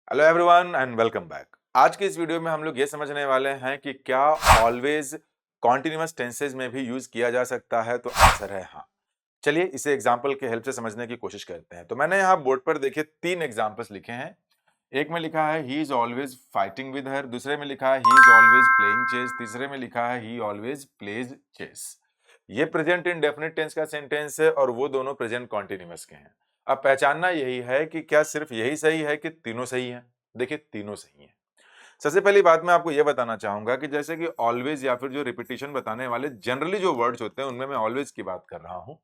Hello everyone and welcome back. आज के इस वीडियो में हम लोग ये समझने वाले हैं कि क्या ऑलवेज कॉन्टिन्यूअस टेंसेज में भी यूज किया जा सकता है। तो आंसर है हाँ। चलिए इसे एग्जांपल के हेल्प से समझने की कोशिश करते हैं। तो मैंने यहाँ बोर्ड पर देखिए 3 एग्जांपल्स लिखे हैं। एक में लिखा है he is always fighting with her, दूसरे में लिखा है he is always playing chess, तीसरे में लिखा है ही ऑलवेज प्लेज चेस। ये प्रेजेंट इंडेफिनिट टेंस का सेंटेंस है और वो दोनों प्रेजेंट कॉन्टिन्यूअस के हैं। अब पहचानना यही है कि क्या सिर्फ यही सही है कि तीनों सही हैं। देखिए तीनों सही हैं। सबसे पहली बात मैं आपको यह बताना चाहूंगा कि जैसे कि ऑलवेज या फिर जो रिपीटिशन बताने वाले जनरली जो वर्ड्स होते हैं उनमें मैं ऑलवेज की बात कर रहा हूं।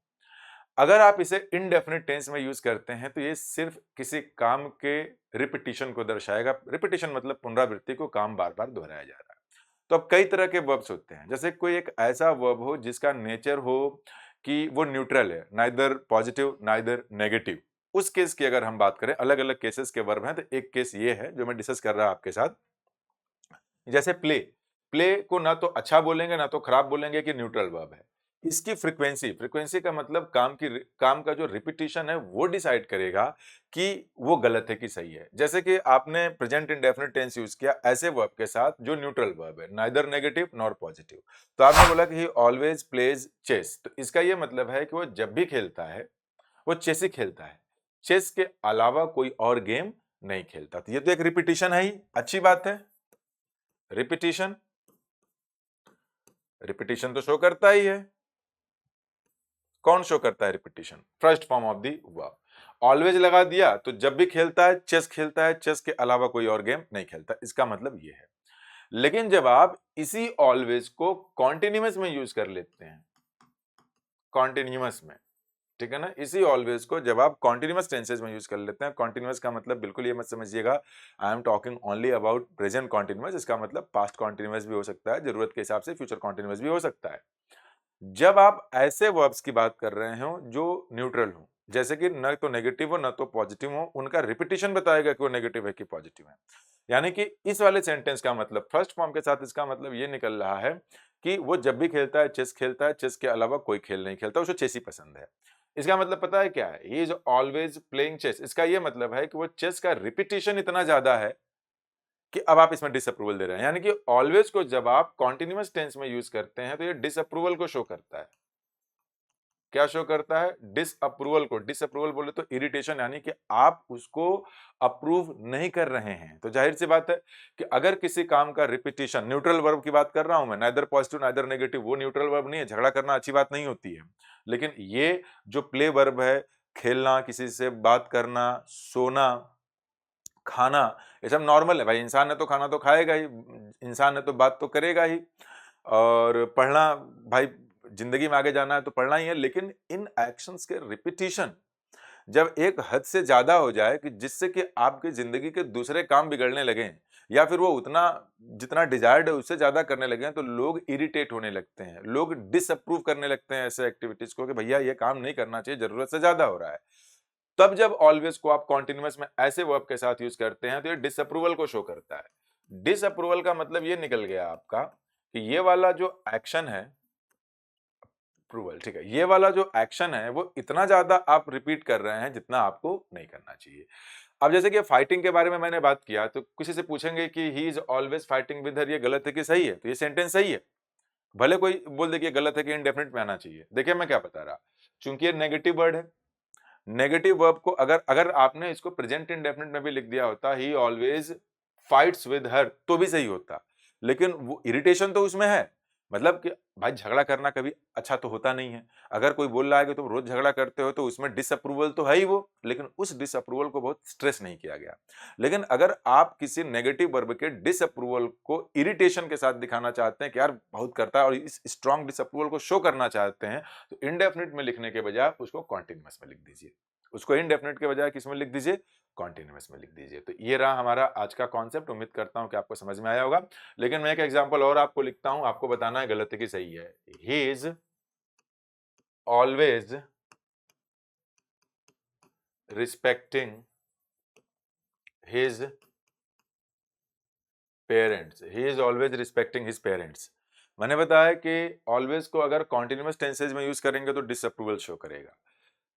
अगर आप इसे इनडेफिनिट टेंस में यूज करते हैं तो ये सिर्फ किसी काम के रिपीटिशन को दर्शाएगा। रिपीटिशन मतलब पुनरावृत्ति को, काम बार बार दोहराया जा रहा है। तो अब कई तरह के वर्ब्स होते हैं। जैसे कोई एक ऐसा वर्ब हो जिसका नेचर हो कि वो न्यूट्रल है, नाइदर पॉजिटिव नाइदर नेगेटिव। उस केस की अगर हम बात करें, अलग अलग केसेस के वर्ब हैं, तो एक केस ये है जो मैं डिस्कस कर रहा आपके साथ। जैसे प्ले, प्ले को ना तो अच्छा बोलेंगे ना तो खराब बोलेंगे कि न्यूट्रल वर्ब है। इसकी फ्रीक्वेंसी, फ्रीक्वेंसी का मतलब काम का जो रिपीटिशन है वो डिसाइड करेगा कि वो गलत है कि सही है। जैसे कि आपने प्रेजेंट इंडेफिनिट टेंस यूज किया ऐसे वर्ब के साथ जो न्यूट्रल वर्ब है, नाइदर नेगेटिव नॉर पॉजिटिव। तो आपने बोला कि ही ऑलवेज प्लेज चेस, तो इसका ये मतलब है कि वो जब भी खेलता है वो चेस ही खेलता है, चेस के अलावा कोई और गेम नहीं खेलता। तो ये तो एक रिपीटिशन है ही, अच्छी बात है। रिपीटिशन, रिपीटिशन तो शो करता ही है। कौन शो करता है repetition? First form of the verb. Always लगा दिया तो जब भी खेलता है चेस खेलता है, चेस के अलावा कोई और गेम नहीं खेलता, इसका मतलब ये है। लेकिन जब आप इसी ऑलवेज को कॉन्टिन्यूअस में यूज कर लेते हैं, कॉन्टिन्यूअस में, ठीक है ना, इसी ऑलवेज को जब आप कॉन्टिन्यूअस टेंसेज में यूज कर लेते हैं, कॉन्टिन्यूअस का मतलब बिल्कुल ये मत समझिएगा I am talking only about present continuous. इसका मतलब पास्ट कॉन्टिन्यूअस भी हो सकता है, जरूरत के हिसाब से फ्यूचर कॉन्टिन्यूअस भी हो सकता है। जब आप ऐसे वर्ब्स की बात कर रहे हो जो न्यूट्रल हो, जैसे कि न तो नेगेटिव हो न तो पॉजिटिव हो, उनका रिपीटिशन बताएगा कि वो नेगेटिव है कि पॉजिटिव है। यानी कि इस वाले सेंटेंस का मतलब फर्स्ट फॉर्म के साथ इसका मतलब ये निकल रहा है कि वो जब भी खेलता है चेस खेलता है, चेस के अलावा कोई खेल नहीं खेलता, उसे चेस ही पसंद है। इसका मतलब पता है क्या है? He is always playing chess. इसका ये मतलब है कि वो चेस का रिपीटिशन इतना ज्यादा है कि अब आप इसमें डिसअप्रूवल दे रहे हैं। यानी कि ऑलवेज को जब आप कॉन्टिन्यूअस टेंस में यूज करते हैं तो ये डिसअप्रूवल को शो करता है। क्या शो करता है? डिसअप्रूवल को। डिसअप्रूवल बोले तो इरिटेशन, यानी कि आप उसको अप्रूव नहीं कर रहे हैं। तो जाहिर सी बात है कि अगर किसी काम का रिपीटिशन, न्यूट्रल वर्ब की बात कर रहा हूं मैं, नाइदर पॉजिटिव नाइदर नेगेटिव, वो न्यूट्रल वर्ब नहीं है। झगड़ा करना अच्छी बात नहीं होती है। लेकिन ये जो प्ले वर्ब है, खेलना, किसी से बात करना, सोना, खाना, ये सब नॉर्मल है भाई। इंसान ने तो खाना तो खाएगा ही, इंसान ने तो बात तो करेगा ही। और पढ़ना, भाई जिंदगी में आगे जाना है तो पढ़ना ही है। लेकिन इन एक्शंस के रिपीटिशन जब एक हद से ज्यादा हो जाए कि जिससे कि आपकी जिंदगी के दूसरे काम बिगड़ने लगे, या फिर वो उतना जितना डिजायर्ड है उससे ज्यादा करने लगे हैं, तो लोग इरिटेट होने लगते हैं, लोग डिसअप्रूव करने लगते हैं ऐसे एक्टिविटीज को कि भैया ये काम नहीं करना चाहिए, जरूरत से ज्यादा हो रहा है। तब जब ऑलवेज को आप कॉन्टिन्यूअस में ऐसे वर्ब के साथ यूज करते हैं तो ये डिसअप्रूवल को शो करता है। डिसअप्रूवल का मतलब ये निकल गया आपका कि ये वाला जो एक्शन है, अप्रूवल, ठीक है, ये वाला जो एक्शन है वो इतना ज्यादा आप रिपीट कर रहे हैं जितना आपको नहीं करना चाहिए। अब जैसे कि फाइटिंग के बारे में मैंने बात किया, तो किसी से पूछेंगे कि ही इज ऑलवेज फाइटिंग विद हर, ये गलत है कि सही है? तो ये सेंटेंस सही है। भले कोई बोल दे कि ये गलत है कि इंडेफिनिट में आना चाहिए। देखिए मैं क्या बता रहा, चूंकि ये नेगेटिव वर्ड है, नेगेटिव वर्ब को अगर अगर आपने इसको प्रेजेंट इंडेफिनिट में भी लिख दिया होता, ही ऑलवेज फाइट्स विद हर, तो भी सही होता। लेकिन वो इरिटेशन तो उसमें है। मतलब कि भाई झगड़ा करना कभी अच्छा तो होता नहीं है। अगर कोई बोल रहा है कि तुम रोज झगड़ा करते हो तो उसमें डिसअप्रूवल तो है ही वो, लेकिन उस डिसअप्रूवल को बहुत स्ट्रेस नहीं किया गया। लेकिन अगर आप किसी नेगेटिव वर्ब के डिसअप्रूवल को इरिटेशन के साथ दिखाना चाहते हैं कि यार बहुत करता है, और इस स्ट्रॉन्ग डिसअप्रूवल को शो करना चाहते हैं, तो इंडेफिनिट में लिखने के बजाय उसको कॉन्टिन्यूअस में लिख दीजिए। उसको इनडेफिनिट के बजाय किस में लिख दीजिए? कॉन्टिन्यूअस में लिख दीजिए। तो ये रहा हमारा आज का कॉन्सेप्ट। उम्मीद करता हूं कि आपको समझ में आया होगा। लेकिन मैं एक एग्जांपल और आपको लिखता हूं, आपको बताना है गलत है कि सही है। He is always respecting his parents. He is always respecting his parents. मैंने बताया कि ऑलवेज को अगर कॉन्टिन्यूअस टेंसेज में यूज करेंगे तो डिसअप्रूवल शो करेगा।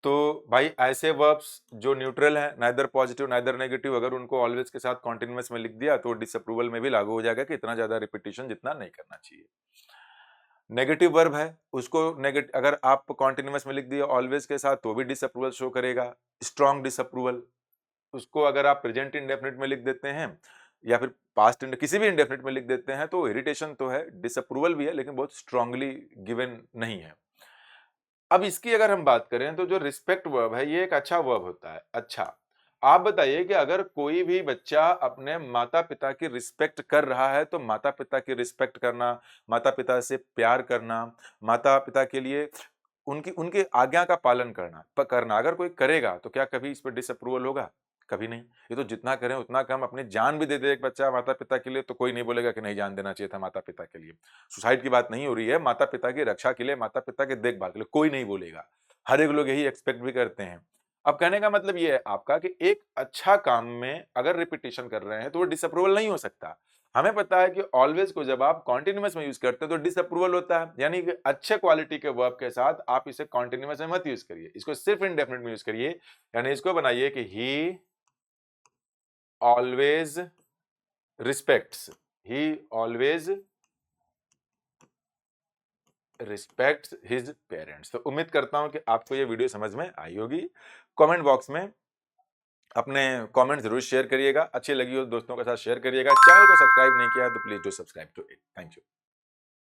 तो भाई ऐसे वर्ब्स जो न्यूट्रल हैं, नाइदर पॉजिटिव नाइदर नेगेटिव, अगर उनको ऑलवेज के साथ कॉन्टिन्यूअस में लिख दिया तो डिसअप्रूवल में भी लागू हो जाएगा कि इतना ज्यादा रिपीटिशन जितना नहीं करना चाहिए। नेगेटिव वर्ब है, उसको अगर आप कॉन्टिन्यूअस में लिख दिया ऑलवेज के साथ तो भी डिसअप्रूवल शो करेगा, स्ट्रॉन्ग डिसअप्रूवल। उसको अगर आप प्रेजेंट इंडेफिनिट में लिख देते हैं या फिर पास्ट किसी भी इंडेफिनिट में लिख देते हैं तो इरिटेशन तो है, डिसअप्रूवल भी है, लेकिन बहुत स्ट्रांगली गिवन नहीं है। अब इसकी अगर हम बात करें तो जो रिस्पेक्ट वर्ब है ये एक अच्छा वर्ब होता है। अच्छा, आप बताइए कि अगर कोई भी बच्चा अपने माता-पिता की रिस्पेक्ट कर रहा है तो माता-पिता की रिस्पेक्ट करना, माता-पिता से प्यार करना, माता-पिता के लिए उनकी उनके आज्ञा का पालन करना अगर कोई करेगा तो क्या कभी इस पे डिसअप्रूवल होगा? कभी नहीं। ये तो जितना करें उतना कम, अपनी जान भी दे दे एक बच्चा माता-पिता के लिए तो कोई नहीं बोलेगा कि नहीं जान देना चाहिए था माता-पिता के लिए। सुसाइड की बात नहीं हो रही है, माता-पिता की रक्षा के लिए, माता-पिता के देखभाल के लिए कोई नहीं बोलेगा। हर एक लोग यही एक्सपेक्ट भी करते हैं। अब कहने का मतलब ये है आपका कि एक अच्छा काम में अगर रिपिटिशन कर रहे हैं तो वो डिसअप्रूवल नहीं हो सकता। हमें पता है कि ऑलवेज को जब आप कॉन्टिन्यूअस में यूज करते हैं तो डिसअप्रूवल होता है, यानी कि अच्छे क्वालिटी के वर्ब के साथ आप इसे कॉन्टिन्यूअस में मत यूज करिए, इसको सिर्फ इंडेफिनिट में यूज करिए। यानी इसको बनाइए कि ही ऑलवेज रिस्पेक्ट्स, ही ऑलवेज रिस्पेक्ट्स हिज पेरेंट्स। तो उम्मीद करता हूं कि आपको ये वीडियो समझ में आई होगी। कमेंट बॉक्स में अपने कमेंट जरूर शेयर करिएगा, अच्छी लगी हो दोस्तों के साथ शेयर करिएगा। चैनल को सब्सक्राइब नहीं किया है तो please do subscribe to it. Thank you.